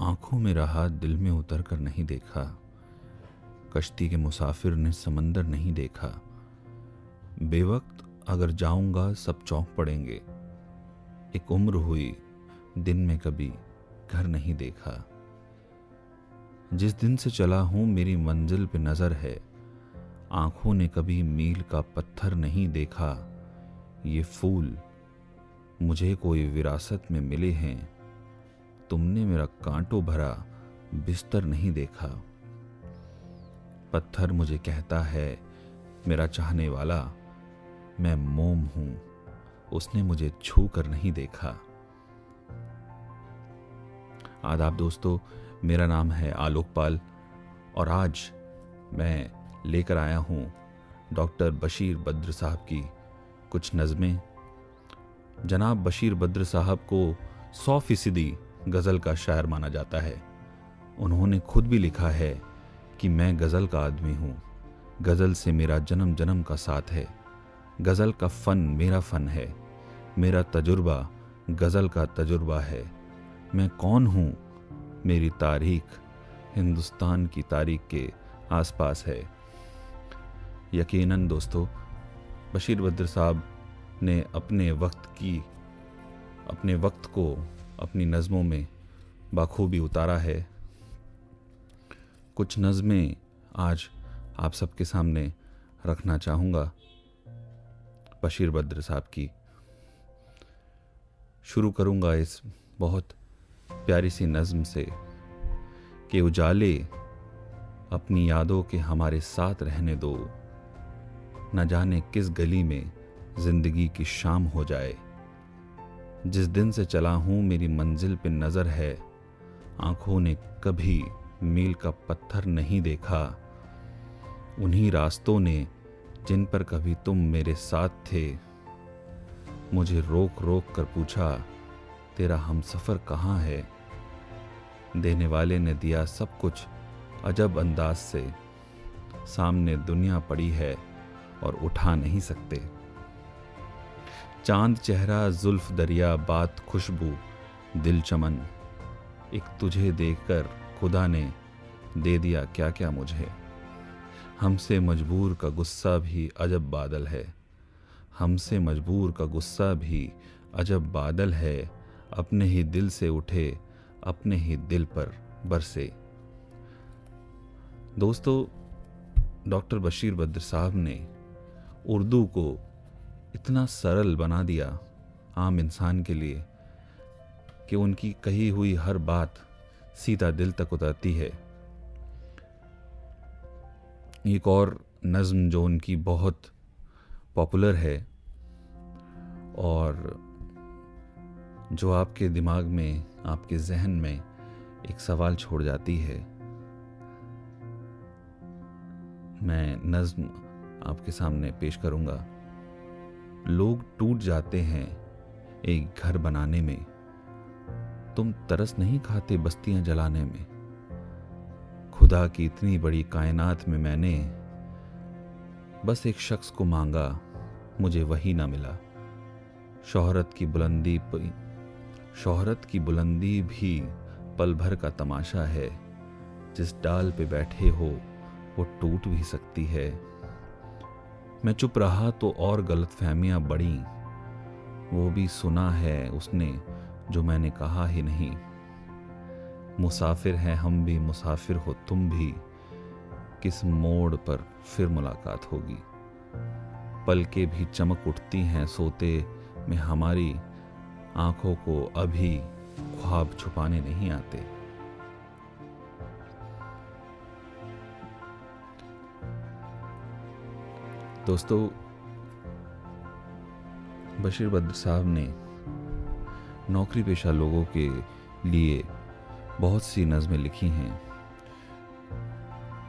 आंखों में रहा दिल में उतर कर नहीं देखा। कश्ती के मुसाफिर ने समंदर नहीं देखा। बेवक्त अगर जाऊंगा सब चौंक पड़ेंगे। एक उम्र हुई दिन में कभी घर नहीं देखा। जिस दिन से चला हूं मेरी मंजिल पे नजर है। आंखों ने कभी मील का पत्थर नहीं देखा। ये फूल मुझे कोई विरासत में मिले हैं। तुमने मेरा कांटों भरा बिस्तर नहीं देखा। पत्थर मुझे कहता है मेरा चाहने वाला, मैं मोम हूं, उसने मुझे छू कर नहीं देखा। आदाब दोस्तों, मेरा नाम है आलोकपाल और आज मैं लेकर आया हूं डॉक्टर बशीर बद्र साहब की कुछ नज़में। जनाब बशीर बद्र साहब को 100% गज़ल का शायर माना जाता है। उन्होंने खुद भी लिखा है कि मैं गज़ल का आदमी हूँ, गज़ल से मेरा जन्म जन्म का साथ है। गज़ल का फ़न मेरा फ़न है, मेरा तजुर्बा गज़ल का तजुर्बा है। मैं कौन हूँ, मेरी तारीख हिंदुस्तान की तारीख के आसपास है। यकीनन दोस्तों, बशीर बद्र साहब ने अपने वक्त को अपनी नज़मों में बाखूबी उतारा है। कुछ नज़में आज आप सबके सामने रखना चाहूँगा बशीर बद्र साहब की। शुरू करूँगा इस बहुत प्यारी सी नज़्म से कि उजाले अपनी यादों के हमारे साथ रहने दो। न जाने किस गली में जिंदगी की शाम हो जाए। जिस दिन से चला हूँ मेरी मंजिल पे नज़र है। आंखों ने कभी मील का पत्थर नहीं देखा। उन्हीं रास्तों ने जिन पर कभी तुम मेरे साथ थे। मुझे रोक रोक कर पूछा तेरा हमसफ़र कहाँ है। देने वाले ने दिया सब कुछ अजब अंदाज से। सामने दुनिया पड़ी है और उठा नहीं सकते। चांद चेहरा जुल्फ दरिया बात खुशबू दिल चमन। एक तुझे देखकर खुदा ने दे दिया क्या क्या मुझे। हमसे मजबूर का गुस्सा भी अजब बादल है। हमसे मजबूर का गुस्सा भी अजब बादल है। अपने ही दिल से उठे अपने ही दिल पर बरसे। दोस्तों, डॉक्टर बशीर बद्र साहब ने उर्दू को इतना सरल बना दिया आम इंसान के लिए कि उनकी कही हुई हर बात सीधा दिल तक उतरती है। एक और नज़्म जो उनकी बहुत पॉपुलर है और जो आपके दिमाग में, आपके जहन में एक सवाल छोड़ जाती है। मैं नज़्म आपके सामने पेश करूंगा। लोग टूट जाते हैं एक घर बनाने में। तुम तरस नहीं खाते बस्तियां जलाने में। खुदा की इतनी बड़ी कायनात में मैंने बस एक शख्स को मांगा, मुझे वही ना मिला। शोहरत की बुलंदी भी पल भर का तमाशा है। जिस डाल पे बैठे हो वो टूट भी सकती है। मैं चुप रहा तो और गलतफहमियां बढ़ी। वो भी सुना है उसने जो मैंने कहा ही नहीं। मुसाफिर हैं हम भी, मुसाफिर हो तुम भी। किस मोड़ पर फिर मुलाकात होगी। पलकें भी चमक उठती हैं सोते में हमारी। आंखों को अभी ख्वाब छुपाने नहीं आते। दोस्तों, बशीर बद्र साहब ने नौकरी पेशा लोगों के लिए बहुत सी नज़में लिखी हैं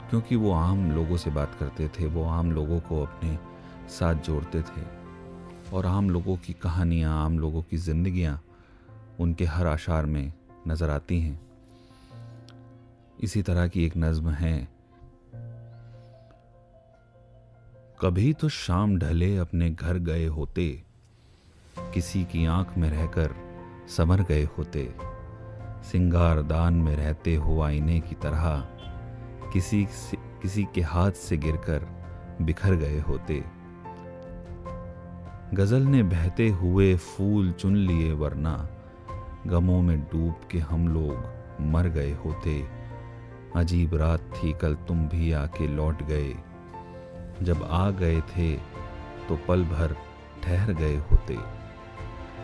क्योंकि वो आम लोगों से बात करते थे। वो आम लोगों को अपने साथ जोड़ते थे और आम लोगों की कहानियाँ, आम लोगों की ज़िंदगियाँ उनके हर अशार में नज़र आती हैं। इसी तरह की एक नज़्म है। कभी तो शाम ढले अपने घर गए होते। किसी की आंख में रहकर संवर गए होते। सिंगारदान में रहते हो आईने की तरह, किसी के हाथ से गिरकर बिखर गए होते। गजल ने बहते हुए फूल चुन लिए, वरना गमों में डूब के हम लोग मर गए होते। अजीब रात थी कल, तुम भी आके लौट गए। जब आ गए थे तो पल भर ठहर गए होते।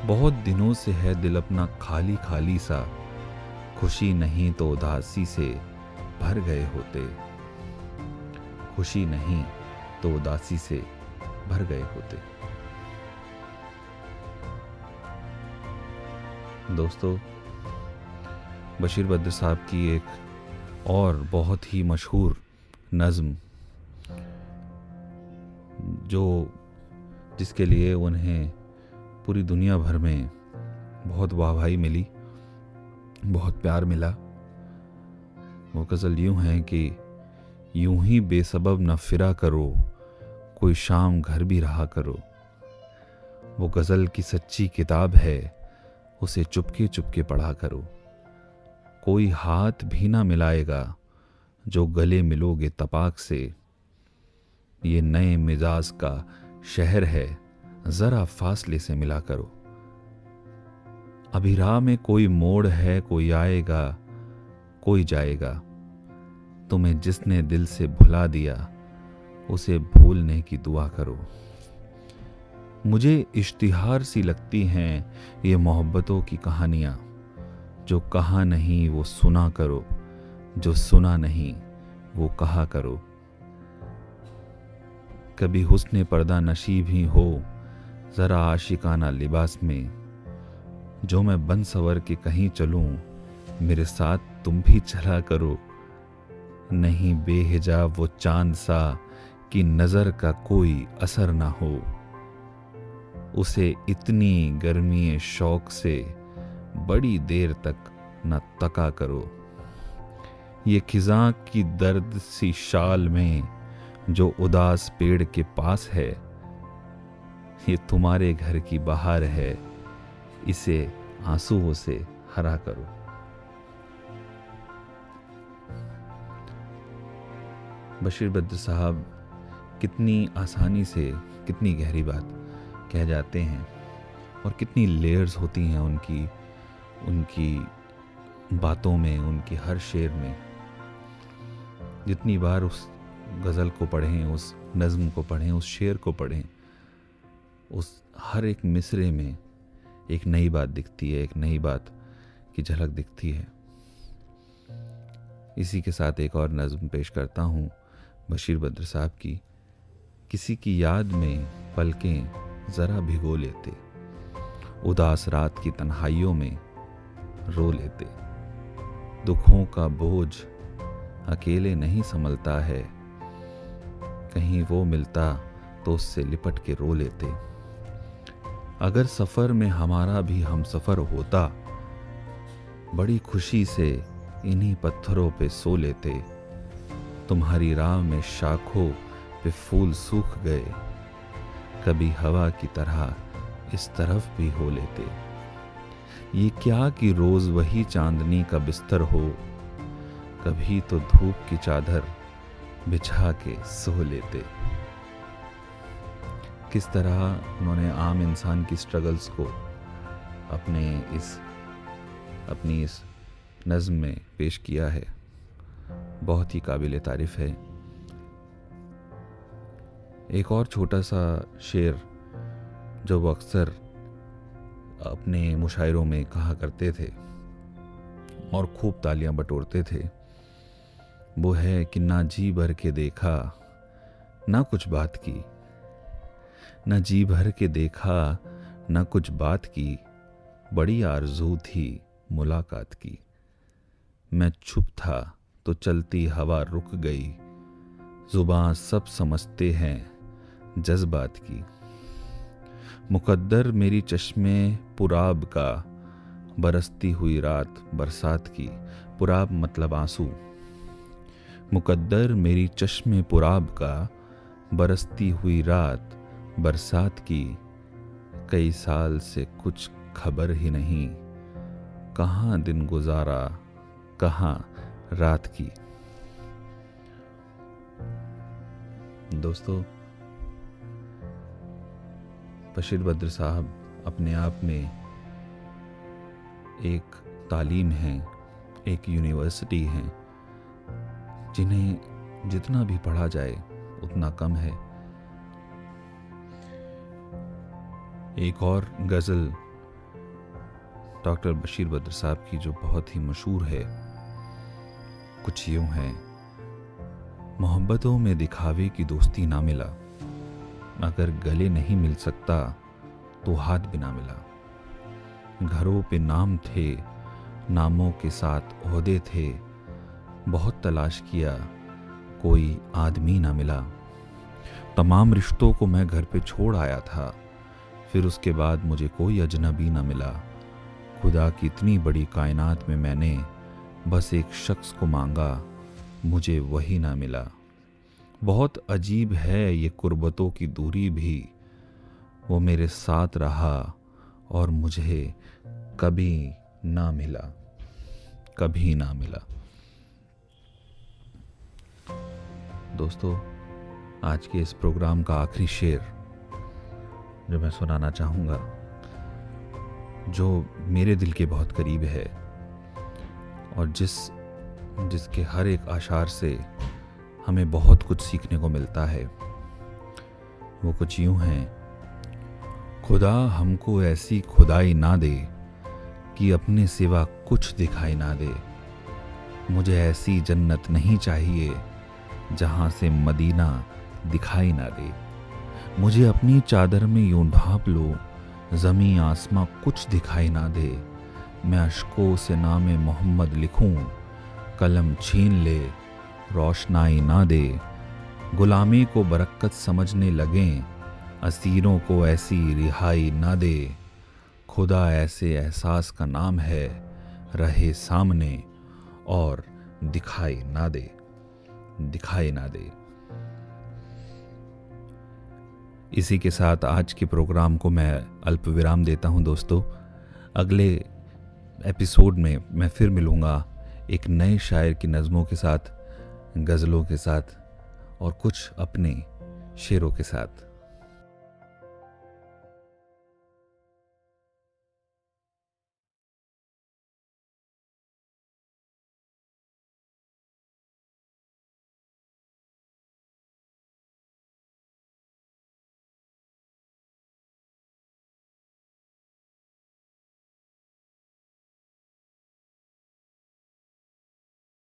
बहुत दिनों से है दिल अपना खाली खाली सा, खुशी नहीं तो उदासी से भर गए होते। खुशी नहीं तो उदासी से भर गए होते। दोस्तों, बशीर बद्र साहब की एक और बहुत ही मशहूर नज़्म, जिसके लिए उन्हें पूरी दुनिया भर में बहुत वाहवाही मिली, बहुत प्यार मिला, वो गज़ल यूं है कि यूं ही बेसबब न फिरा करो, कोई शाम घर भी रहा करो। वो गज़ल की सच्ची किताब है, उसे चुपके चुपके पढ़ा करो। कोई हाथ भी ना मिलाएगा, जो गले मिलोगे तपाक से। ये नए मिजाज का शहर है, जरा फासले से मिला करो। अभी राह में कोई मोड़ है, कोई आएगा कोई जाएगा। तुम्हें जिसने दिल से भुला दिया, उसे भूलने की दुआ करो। मुझे इश्तिहार सी लगती हैं ये मोहब्बतों की कहानियां, जो कहा नहीं वो सुना करो, जो सुना नहीं वो कहा करो। कभी हुस्ने पर्दा नशीब ही हो, जरा आशिकाना लिबास में। जो मैं बन सवर के कहीं चलूं, मेरे साथ तुम भी चला करो। नहीं बेहिजाब वो चांद सा, कि नजर का कोई असर ना हो। उसे इतनी गर्मी शौक से बड़ी देर तक न तका करो। ये खिजां की दर्द सी शाल में, जो उदास पेड़ के पास है, ये तुम्हारे घर की बहार है, इसे आंसुओं से हरा करो। बशीर बद्र साहब कितनी आसानी से कितनी गहरी बात कह जाते हैं, और कितनी लेयर्स होती हैं उनकी बातों में, उनकी हर शेर में। जितनी बार उस गज़ल को पढ़ें, उस नज़्म को पढ़ें, उस शेर को पढ़ें, उस हर एक मिसरे में एक नई बात दिखती है, एक नई बात की झलक दिखती है। इसी के साथ एक और नज़्म पेश करता हूँ बशीर बद्र साहब की। किसी की याद में पलकें ज़रा भिगो लेते, उदास रात की तन्हाइयों में रो लेते। दुखों का बोझ अकेले नहीं संभलता है, कहीं वो मिलता तो उससे लिपट के रो लेते। अगर सफ़र में हमारा भी हम सफ़र होता, बड़ी खुशी से इन्हीं पत्थरों पे सो लेते। तुम्हारी राह में शाखों पे फूल सूख गए, कभी हवा की तरह इस तरफ भी हो लेते। ये क्या कि रोज वही चांदनी का बिस्तर हो, कभी तो धूप की चादर बिछा के सो लेते। किस तरह उन्होंने आम इंसान की स्ट्रगल्स को अपनी इस नज़्म में पेश किया है, बहुत ही काबिल तारीफ है। एक और छोटा सा शेर जो वो अक्सर अपने मुशायरों में कहा करते थे और खूब तालियां बटोरते थे, वो है कि ना जी भर के देखा ना कुछ बात की, ना जी भर के देखा ना कुछ बात की, बड़ी आरज़ू थी मुलाकात की। मैं चुप था तो चलती हवा रुक गई, जुबां सब समझते हैं जज्बात की। मुकद्दर मेरी चश्मे पुराब का, बरसती हुई रात बरसात की। पुराब मतलब आंसू। मुकद्दर मेरी चश्मे पुराब का, बरसती हुई रात बरसात की। कई साल से कुछ खबर ही नहीं, कहाँ दिन गुजारा, कहाँ रात की। दोस्तों, बशीर बद्र साहब अपने आप में एक तालीम है, एक यूनिवर्सिटी है, जिन्हें जितना भी पढ़ा जाए उतना कम है। एक और गज़ल डॉक्टर बशीर बद्र साहब की जो बहुत ही मशहूर है, कुछ यूं है। मोहब्बतों में दिखावे की दोस्ती ना मिला, अगर गले नहीं मिल सकता तो हाथ भी ना मिला। घरों पे नाम थे, नामों के साथ ओहदे थे, बहुत तलाश किया कोई आदमी ना मिला। तमाम रिश्तों को मैं घर पे छोड़ आया था, फिर उसके बाद मुझे कोई अजनबी ना मिला। खुदा की इतनी बड़ी कायनात में मैंने बस एक शख्स को मांगा, मुझे वही ना मिला। बहुत अजीब है ये कुर्बतों की दूरी भी, वो मेरे साथ रहा और मुझे कभी ना मिला, कभी ना मिला। दोस्तों, आज के इस प्रोग्राम का आखिरी शेर जो मैं सुनाना चाहूँगा, जो मेरे दिल के बहुत करीब है और जिसके हर एक आशार से हमें बहुत कुछ सीखने को मिलता है, वो कुछ यूं है। खुदा हमको ऐसी खुदाई ना दे कि अपने सिवा कुछ दिखाई ना दे। मुझे ऐसी जन्नत नहीं चाहिए जहां से मदीना दिखाई ना दे। मुझे अपनी चादर में यूं ढांप लो, ज़मीं आसमां कुछ दिखाई ना दे। मैं अश्कों से नामे मोहम्मद लिखूं, कलम छीन ले रोशनाई ना दे। गुलामी को बरकत समझने लगें, असीरों को ऐसी रिहाई ना दे। खुदा ऐसे एहसास का नाम है, रहे सामने और दिखाई ना दे, दिखाई ना दे। इसी के साथ आज के प्रोग्राम को मैं अल्प विराम देता हूं। दोस्तों, अगले एपिसोड में मैं फिर मिलूंगा एक नए शायर की नज़मों के साथ, गज़लों के साथ और कुछ अपने शेरों के साथ।